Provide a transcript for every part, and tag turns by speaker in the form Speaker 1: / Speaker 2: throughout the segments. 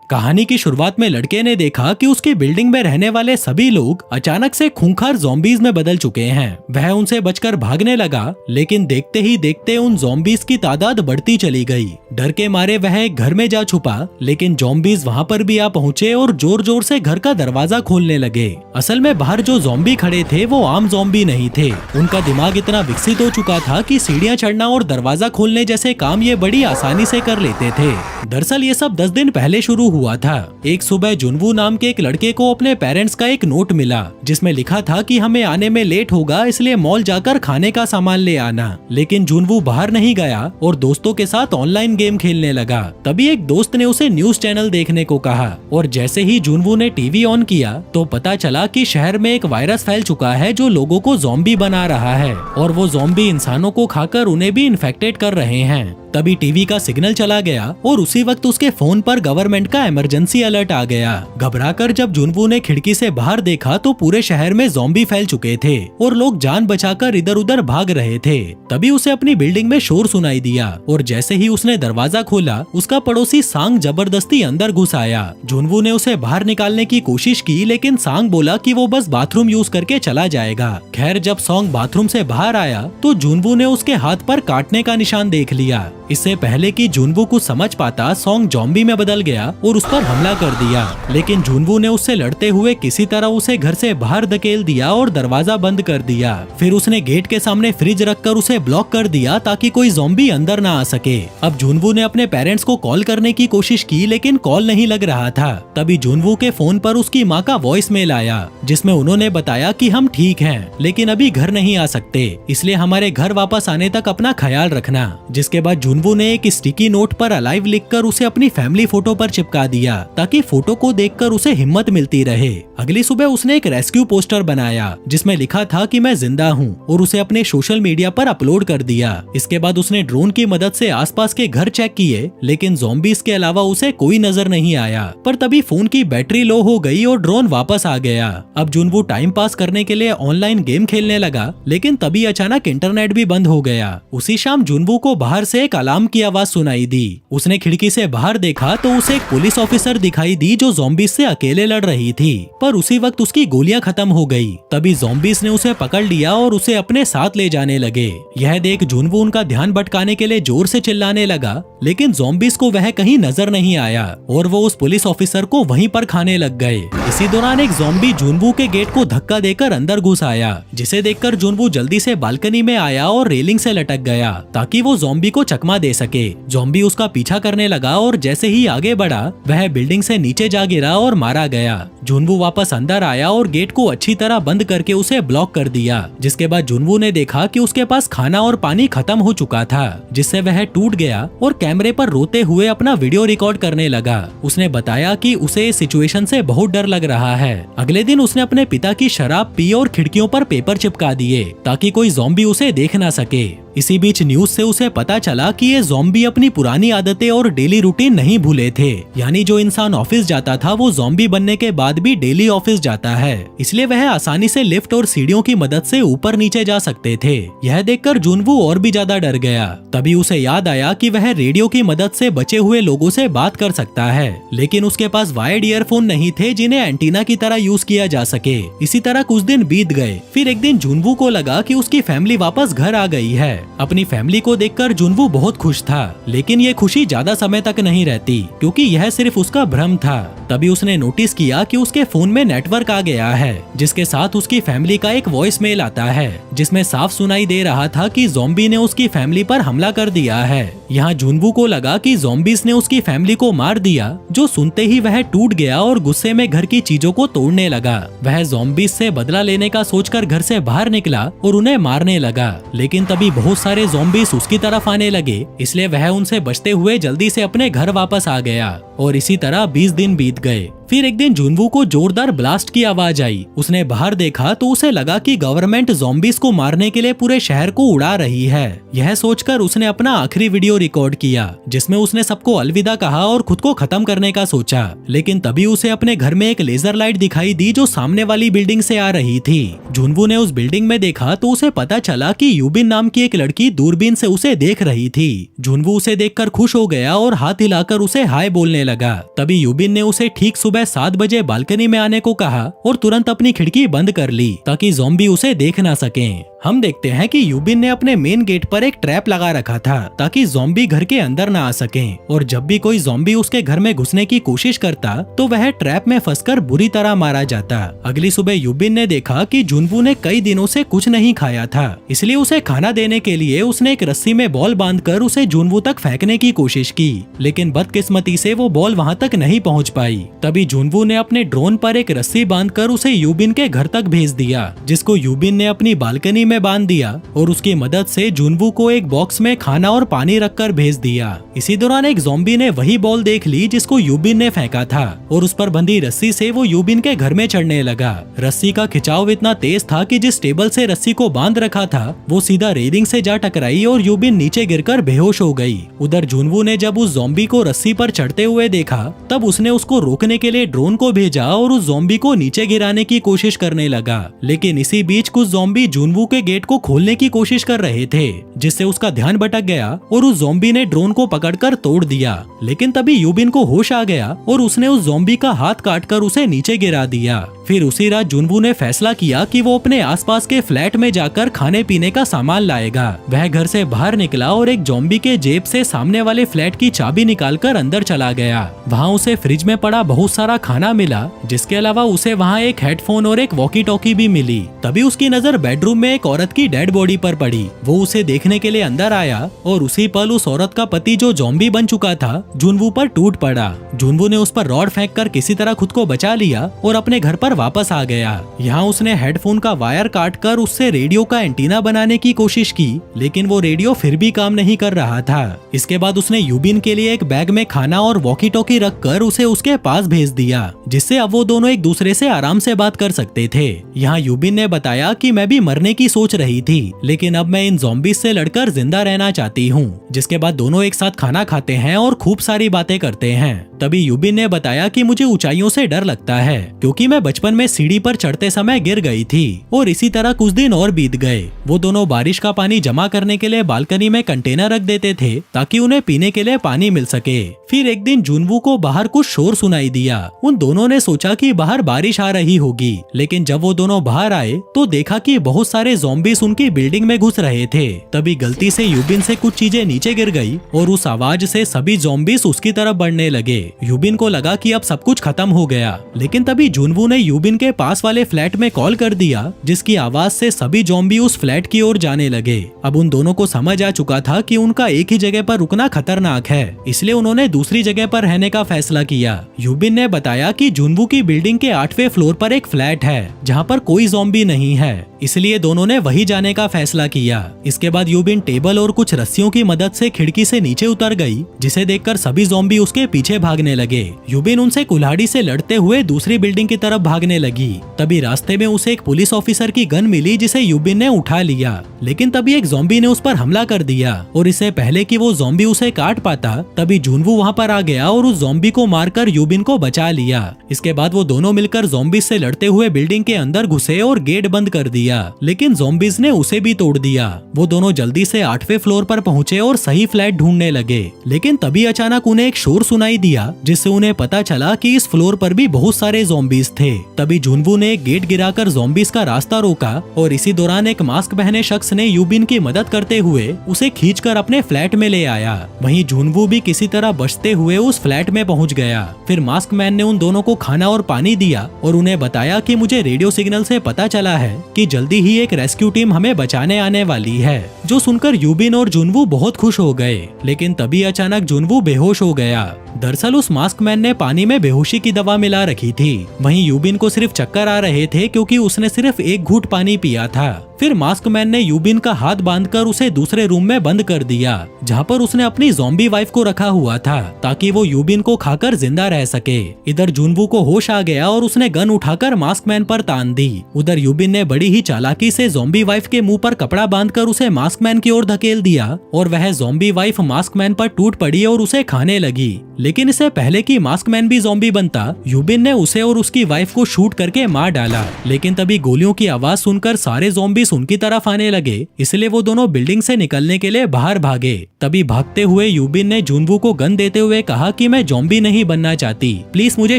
Speaker 1: कहानी की शुरुआत में लड़के ने देखा कि उसकी बिल्डिंग में रहने वाले सभी लोग अचानक से खूंखार ज़ॉम्बीज में बदल चुके हैं। वह उनसे बचकर भागने लगा, लेकिन देखते ही देखते उन ज़ॉम्बीज की तादाद बढ़ती चली गई। डर के मारे वह एक घर में जा छुपा, लेकिन ज़ॉम्बीज वहां पर भी आ पहुंचे और जोर जोर से घर का दरवाजा खोलने लगे। असल में बाहर जो ज़ॉम्बी खड़े थे वो आम ज़ॉम्बी नहीं थे। उनका दिमाग इतना विकसित हो चुका था कि सीढ़ियां चढ़ना और दरवाजा खोलने जैसे काम ये बड़ी आसानी से कर लेते थे। दरअसल ये सब 10 दिन पहले शुरू हुआ था। एक सुबह जुनवू नाम के एक लड़के को अपने पेरेंट्स का एक नोट मिला, जिसमें लिखा था कि हमें आने में लेट होगा, इसलिए मॉल जाकर खाने का सामान ले आना। लेकिन जुनवू बाहर नहीं गया और दोस्तों के साथ ऑनलाइन गेम खेलने लगा। तभी एक दोस्त ने उसे न्यूज चैनल देखने को कहा और जैसे ही जुनवू ने टीवी ऑन किया तो पता चला कि शहर में एक वायरस फैल चुका है जो लोगों को ज़ॉम्बी बना रहा है और वो ज़ॉम्बी इंसानों को खाकर उन्हें भी इन्फेक्टेड कर रहे हैं। तभी टीवी का सिग्नल चला गया और उसी वक्त उसके फोन पर गवर्नमेंट का इमरजेंसी अलर्ट आ गया। घबराकर जब जुनवू ने खिड़की से बाहर देखा तो पूरे शहर में ज़ॉम्बी फैल चुके थे और लोग जान बचाकर इधर उधर भाग रहे थे। तभी उसे अपनी बिल्डिंग में शोर सुनाई दिया और जैसे ही उसने दरवाजा खोला, उसका पड़ोसी सांग जबरदस्ती अंदर घुस आया। जुनवू ने उसे बाहर निकालने की कोशिश की, लेकिन सांग बोला कि वो बस बाथरूम यूज करके चला जाएगा। खैर, जब सांग बाथरूम से बाहर आया तो जुनवू ने उसके हाथ पर काटने का निशान देख लिया। इससे पहले कि जुनवू कुछ समझ पाता, सॉन्ग ज़ॉम्बी में बदल गया और उस पर हमला कर दिया। लेकिन जुनवू ने उससे लड़ते हुए किसी तरह उसे घर से बाहर धकेल दिया और दरवाजा बंद कर दिया। फिर उसने गेट के सामने फ्रिज रखकर उसे ब्लॉक कर दिया ताकि कोई ज़ॉम्बी अंदर ना आ सके। अब जुनवू ने अपने पेरेंट्स को कॉल करने की कोशिश की, लेकिन कॉल नहीं लग रहा था। तभी जुनवू के फोन पर उसकी माँ का वॉइस मेल आया, जिसमें उन्होंने बताया कि हम ठीक हैं, लेकिन अभी घर नहीं आ सकते, इसलिए हमारे घर वापस आने तक अपना ख्याल रखना। जिसके बाद जुनवू ने एक स्टिकी नोट पर अलाइव लिखकर उसे अपनी फैमिली फोटो पर चिपका दिया ताकि फोटो को देखकर उसे हिम्मत मिलती रहे। अगली सुबह उसने एक रेस्क्यू पोस्टर बनाया जिसमें लिखा था कि मैं जिंदा हूँ और उसे अपने सोशल मीडिया पर अपलोड कर दिया। इसके बाद उसने ड्रोन की मदद से आसपास के घर चेक किए, लेकिन ज़ॉम्बीज के अलावा उसे कोई नजर नहीं आया। पर तभी फोन की बैटरी लो हो गई और ड्रोन वापस आ गया। अब जुनवू टाइम पास करने के लिए ऑनलाइन गेम खेलने लगा, लेकिन तभी अचानक इंटरनेट भी बंद हो गया। उसी शाम जुनवू को बाहर से एक अलार्म की आवाज सुनाई दी। उसने खिड़की से बाहर देखा तो उसे एक पुलिस ऑफिसर दिखाई दी जो ज़ॉम्बीज से अकेले लड़ रही थी, पर उसी वक्त उसकी गोलियां खत्म हो गई। तभी ज़ॉम्बीज ने उसे पकड़ लिया और उसे अपने साथ ले जाने लगे। यह देख जुनवू उनका ध्यान भटकाने के लिए जोर से चिल्लाने लगा, लेकिन ज़ॉम्बीज को वह कहीं नजर नहीं आया और वो उस पुलिस ऑफिसर को वहीं पर खाने लग गए। इसी दौरान एक ज़ॉम्बी जुनवू के गेट को धक्का देकर अंदर घुस आया, जिसे देखकर जुनवू जल्दी से बालकनी में आया और रेलिंग से लटक गया ताकि वो ज़ॉम्बी को चकमा दे सके। ज़ॉम्बी उसका पीछा करने लगा और जैसे ही आगे बढ़ा वह बिल्डिंग से नीचे जा गिरा और मारा गया। जुनवू वापस अंदर आया और गेट को अच्छी तरह बंद करके उसे ब्लॉक कर दिया। जिसके बाद जुनवू ने देखा कि उसके पास खाना और पानी खत्म हो चुका था, जिससे वह टूट गया और कैमरे पर रोते हुए अपना वीडियो रिकॉर्ड करने लगा। उसने बताया कि उसे इस सिचुएशन से बहुत डर लग रहा है। अगले दिन उसने अपने पिता की शराब पी और खिड़कियों पर पेपर चिपका दिए ताकि कोई ज़ॉम्बी उसे देख ना सके। इसी बीच न्यूज से उसे पता चला कि ये ज़ॉम्बी अपनी पुरानी आदतें और डेली रूटीन नहीं भूले थे। यानी जो इंसान ऑफिस जाता था वो ज़ॉम्बी बनने के बाद भी डेली ऑफिस जाता है, इसलिए वह आसानी से लिफ्ट और सीढ़ियों की मदद से ऊपर नीचे जा सकते थे। यह देखकर जुनवू और भी ज्यादा डर गया। तभी उसे याद आया कि वह रेडियो की मदद से बचे हुए लोगों से बात कर सकता है, लेकिन उसके पास वायर्ड ईयरफोन नहीं थे जिन्हें एंटीना की तरह यूज किया जा सके। इसी तरह कुछ दिन बीत गए। फिर एक दिन जुनवू को लगा कि उसकी फैमिली वापस घर आ गई है। अपनी फैमिली को देखकर जुनवू बहुत खुश था, लेकिन ये खुशी ज्यादा समय तक नहीं रहती क्योंकि यह सिर्फ उसका भ्रम था। तभी उसने नोटिस किया कि उसके फोन में नेटवर्क आ गया है, जिसके साथ उसकी फैमिली का एक वॉइस मेल आता है जिसमें साफ सुनाई दे रहा था कि ज़ॉम्बी ने उसकी फैमिली पर हमला कर दिया है। यहाँ जुनवू को लगा कि ज़ॉम्बीज ने उसकी फैमिली को मार दिया, जो सुनते ही वह टूट गया और गुस्से में घर की चीजों को तोड़ने लगा। वह ज़ॉम्बीज से बदला लेने का सोचकर घर से बाहर निकला और उन्हें मारने लगा, लेकिन तभी बहुत सारे ज़ॉम्बीज उसकी तरफ आने लगे, इसलिए वह उनसे बचते हुए जल्दी से अपने घर वापस आ गया। और इसी तरह 20 दिन बीत गए। फिर एक दिन जुनवू को जोरदार ब्लास्ट की आवाज आई। उसने बाहर देखा तो उसे लगा कि गवर्नमेंट ज़ॉम्बीज को मारने के लिए पूरे शहर को उड़ा रही है। यह सोचकर उसने अपना आखिरी वीडियो रिकॉर्ड किया जिसमें उसने सबको अलविदा कहा और खुद को खत्म करने का सोचा। लेकिन तभी उसे अपने घर में एक लेजर लाइट दिखाई दी जो सामने वाली बिल्डिंग से आ रही थी। जुनवू ने उस बिल्डिंग में देखा तो उसे पता चला कि यूबिन नाम की एक लड़की दूरबीन से उसे देख रही थी। जुनवू उसे देखकर खुश हो गया और हाथ हिलाकर उसे हाय बोलने लगा। तभी यूबिन ने उसे ठीक सुबह 7 बजे बालकनी में आने को कहा और तुरंत अपनी खिड़की बंद कर ली ताकि ज़ॉम्बी उसे देख ना सकें। हम देखते हैं कि यूबिन ने अपने मेन गेट पर एक ट्रैप लगा रखा था ताकि ज़ॉम्बी घर के अंदर ना आ सकें, और जब भी कोई ज़ॉम्बी उसके घर में घुसने की कोशिश करता तो वह ट्रैप में फंसकर बुरी तरह मारा जाता। अगली सुबह यूबिन ने देखा कि जुनवू ने कई दिनों से कुछ नहीं खाया था, इसलिए उसे खाना देने के लिए उसने एक रस्सी में बॉल बांधकर उसे जुनवू तक फेंकने की कोशिश की, लेकिन बदकिस्मती से वो बॉल वहाँ तक नहीं पहुँच पाई। तभी जुनवू ने अपने ड्रोन पर एक रस्सी बांधकर उसे यूबिन के घर तक भेज दिया, जिसको यूबिन ने अपनी बालकनी में बांध दिया और उसकी मदद से जुनवू को एक बॉक्स में खाना और पानी रखकर भेज दिया। इसी दौरान एक ज़ॉम्बी ने वही बॉल देख ली जिसको यूबिन ने फेंका था और उस पर बंधी रस्सी से वो यूबिन के घर में चढ़ने लगा। रस्सी का खिंचाव इतना तेज था कि जिस टेबल से रस्सी को बांध रखा था वो सीधा रेलिंग से जा टकराई और यूबिन नीचे गिरकर बेहोश हो गई। उधर जुनवू ने जब उस ज़ॉम्बी को रस्सी पर चढ़ते हुए देखा तब उसने उसको रोकने के लिए ड्रोन को भेजा और उस ज़ॉम्बी को नीचे गिराने की कोशिश करने लगा। लेकिन इसी बीच कुछ ज़ॉम्बी जुनवू के गेट को खोलने की कोशिश कर रहे थे, जिससे उसका ध्यान भटक गया और उस ज़ॉम्बी ने ड्रोन को पकड़कर तोड़ दिया। लेकिन तभी यूबिन को होश आ गया और उसने उस ज़ॉम्बी का हाथ काटकर उसे नीचे गिरा दिया। फिर उसी रात जुनवू ने फैसला किया कि वो अपने आसपास के फ्लैट में जाकर खाने पीने का सामान लाएगा। वह घर से बाहर निकला और एक ज़ॉम्बी के जेब से सामने वाले फ्लैट की चाबी निकालकर अंदर चला गया। वहाँ उसे फ्रिज में पड़ा बहुत सारा खाना मिला, जिसके अलावा उसे वहाँ एक हेडफोन और एक वॉकी टॉकी भी मिली। तभी उसकी नजर बेडरूम में एक औरत की डेड बॉडी पर पड़ी। वो उसे देखने के लिए अंदर आया और उसी पल उस औरत का पति जो ज़ॉम्बी बन चुका था जुनवू पर टूट पड़ा। जुनवू ने उस पर रॉड फेंककर किसी तरह खुद को बचा लिया और अपने घर पर वापस आ गया। यहाँ उसने हेडफोन का वायर काटकर उससे रेडियो का एंटीना बनाने की कोशिश की, लेकिन वो रेडियो फिर भी काम नहीं कर रहा था। इसके बाद उसने यूबिन के लिए एक बैग में खाना और वॉकी टॉकी रखकर उसे उसके पास भेज दिया, जिससे अब वो दोनों एक दूसरे से आराम से बात कर सकते थे। यहाँ यूबिन ने बताया कि मैं भी मरने की सोच रही थी, लेकिन अब मैं इन ज़ॉम्बीज से लड़कर जिंदा रहना चाहती हूँ। जिसके बाद दोनों एक साथ खाना खाते हैं और खूब सारी बातें करते हैं। तभी यूबिन ने बताया कि मुझे ऊंचाइयों से डर लगता है क्योंकि मैं बचपन में सीढ़ी पर चढ़ते समय गिर गई थी, और इसी तरह कुछ दिन और बीत गए। वो दोनों बारिश का पानी जमा करने के लिए बालकनी में कंटेनर रख देते थे ताकि उन्हें पीने के लिए पानी मिल सके। फिर एक दिन जुनवू को बाहर कुछ शोर सुनाई दिया। उन दोनों ने सोचा कि बाहर बारिश आ रही होगी, लेकिन जब वो दोनों बाहर आए तो देखा कि बहुत सारे ज़ॉम्बीज उनकी बिल्डिंग में घुस रहे थे। तभी गलती से यूबिन से कुछ चीजें नीचे गिर गई और उस आवाज से सभी ज़ॉम्बीज उसकी तरफ बढ़ने लगे। यूबिन को लगा कि अब सब कुछ खत्म हो गया, लेकिन तभी जुनवू ने यूबिन के पास वाले फ्लैट में कॉल कर दिया, जिसकी आवाज से सभी ज़ॉम्बी उस फ्लैट की ओर जाने लगे। अब उन दोनों को समझ आ चुका था कि उनका एक ही जगह पर रुकना खतरनाक है, इसलिए उन्होंने दूसरी जगह पर रहने का फैसला किया। यूबिन ने बताया कि जुनवू की बिल्डिंग के 8वें फ्लोर पर एक फ्लैट है जहाँ पर कोई ज़ॉम्बी नहीं है, इसलिए दोनों ने वही जाने का फैसला किया। इसके बाद यूबिन टेबल और कुछ रस्सियों की मदद से खिड़की से नीचे उतर गई, जिसे देखकर सभी ज़ॉम्बी उसके पीछे भागने लगे। यूबिन उनसे कुल्हाड़ी से लड़ते हुए दूसरी बिल्डिंग की तरफ भागने लगी। तभी रास्ते में उसे एक पुलिस ऑफिसर की गन मिली, जिसे यूबिन ने उठा लिया, लेकिन तभी एक ज़ॉम्बी ने उस पर हमला कर दिया और इससे पहले कि वो ज़ॉम्बी उसे काट पाता तभी जुनवू वहाँ पर आ गया और उस ज़ॉम्बी को मारकर यूबिन को बचा लिया। इसके बाद वो दोनों मिलकर ज़ॉम्बीज से लड़ते हुए बिल्डिंग के अंदर घुसे और गेट बंद कर दिया, लेकिन ज़ॉम्बीज ने उसे भी तोड़ दिया। वो दोनों जल्दी से 8वें फ्लोर पर पहुंचे और सही फ्लैट ढूंढने लगे, लेकिन तभी अचानक उन्हें एक शोर सुनाई दिया, जिससे उन्हें पता चला कि इस फ्लोर पर भी बहुत सारे ज़ॉम्बीज थे। तभी जुनवू ने एक गेट गिराकर ज़ॉम्बीज का रास्ता रोका और इसी दौरान एक मास्क पहने शख्स ने यूबिन की मदद करते हुए उसे खींचकर अपने फ्लैट में ले आया। वहीं जुनवू भी किसी तरह बचते हुए उस फ्लैट में पहुंच गया। फिर मास्क मैन ने उन दोनों को खाना और पानी दिया और उन्हें बताया कि मुझे रेडियो सिग्नल से पता चला है कि जल्दी ही एक रेस्क्यू टीम हमें बचाने आने वाली है। जो सुनकर यूबिन और जुनवू बहुत खुश हो गए, लेकिन तभी अचानक जुनवू बेहोश हो गया। दरअसल उस मास्क मैन ने पानी में बेहोशी की दवा मिला रखी थी। वहीं यूबिन को सिर्फ चक्कर आ रहे थे क्योंकि उसने सिर्फ एक घूंट पानी पिया था। फिर मास्क मैन ने यूबिन का हाथ बांधकर उसे दूसरे रूम में बंद कर दिया, जहां पर उसने अपनी ज़ॉम्बी वाइफ को रखा हुआ था ताकि वो यूबिन को खाकर जिंदा रह सके। इधर जुनवू को होश आ गया और उसने गन उठाकर मास्क मैन पर तान दी। उधर यूबिन ने बड़ी ही चालाकी से ज़ॉम्बी वाइफ के मुंह पर कपड़ा बांधकर उसे मास्क मैन की ओर धकेल दिया और वह ज़ॉम्बी वाइफ मास्क मैन पर टूट पड़ी और उसे खाने लगी। लेकिन इससे पहले कि मास्क मैन भी ज़ॉम्बी बनता, यूबिन ने उसे और उसकी वाइफ को शूट करके मार डाला। लेकिन तभी गोलियों की आवाज सुनकर सारे ज़ॉम्बीज उनकी तरफ आने लगे, इसलिए वो दोनों बिल्डिंग से निकलने के लिए बाहर भागे। तभी भागते हुए यूबिन ने जुनवू को गन देते हुए कहा कि मैं ज़ॉम्बी नहीं बनना चाहती, प्लीज मुझे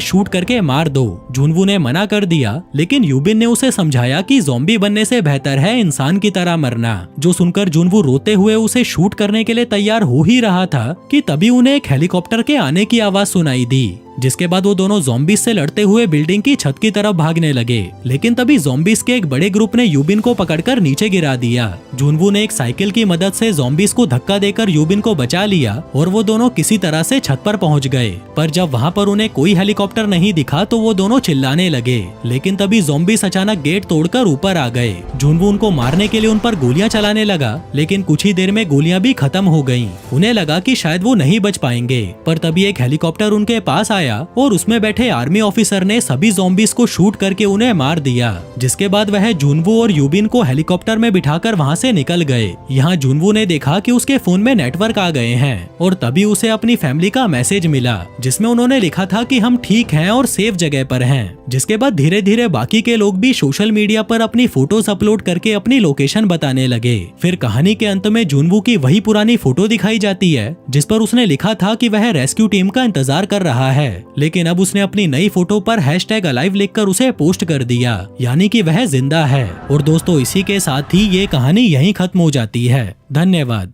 Speaker 1: शूट करके मार दो। जुनवू ने मना कर दिया, लेकिन यूबिन ने उसे समझाया कि ज़ॉम्बी बनने से बेहतर है इंसान की तरह मरना। जो सुनकर जुनवू रोते हुए उसे शूट करने के लिए तैयार हो ही रहा था कि तभी उन्हें एक हेलीकॉप्टर के आने की आवाज सुनाई दी, जिसके बाद वो दोनों ज़ॉम्बीज से लड़ते हुए बिल्डिंग की छत की तरफ भागने लगे। लेकिन तभी ज़ॉम्बीज के एक बड़े ग्रुप ने यूबिन को पकड़कर नीचे गिरा दिया। जुनवू ने एक साइकिल की मदद से ज़ॉम्बीज को धक्का देकर यूबिन को बचा लिया और वो दोनों किसी तरह से छत पर पहुंच गए। पर जब वहां पर उन्हें कोई हेलीकॉप्टर नहीं दिखा तो वो दोनों चिल्लाने लगे। लेकिन तभी ज़ॉम्बीज अचानक गेट तोड़कर ऊपर आ गए। जुनवू उनको मारने के लिए उन पर गोलियां चलाने लगा, लेकिन कुछ ही देर में गोलियां भी खत्म हो गयी। उन्हें लगा कि शायद वो नहीं बच पाएंगे, पर तभी एक हेलीकॉप्टर उनके पास आया और उसमें बैठे आर्मी ऑफिसर ने सभी ज़ॉम्बीज को शूट करके उन्हें मार दिया। जिसके बाद वह जुनवू और यूबिन को हेलीकॉप्टर में बिठाकर वहां से निकल गए। यहाँ जुनवू ने देखा कि उसके फोन में नेटवर्क आ गए हैं और तभी उसे अपनी फैमिली का मैसेज मिला, जिसमें उन्होंने लिखा था कि हम ठीक हैं और सेफ जगह पर हैं। जिसके बाद धीरे धीरे बाकी के लोग भी सोशल मीडिया पर अपनी फोटोज अपलोड करके अपनी लोकेशन बताने लगे। फिर कहानी के अंत में जुनवू की वही पुरानी फोटो दिखाई जाती है जिस पर उसने लिखा था कि वह रेस्क्यू टीम का इंतजार कर रहा है, लेकिन अब उसने अपनी नई फोटो पर #alive लिखकर उसे पोस्ट कर दिया, यानी कि वह जिंदा है। और दोस्तों, इसी के साथ ही ये कहानी यहीं खत्म हो जाती है। धन्यवाद।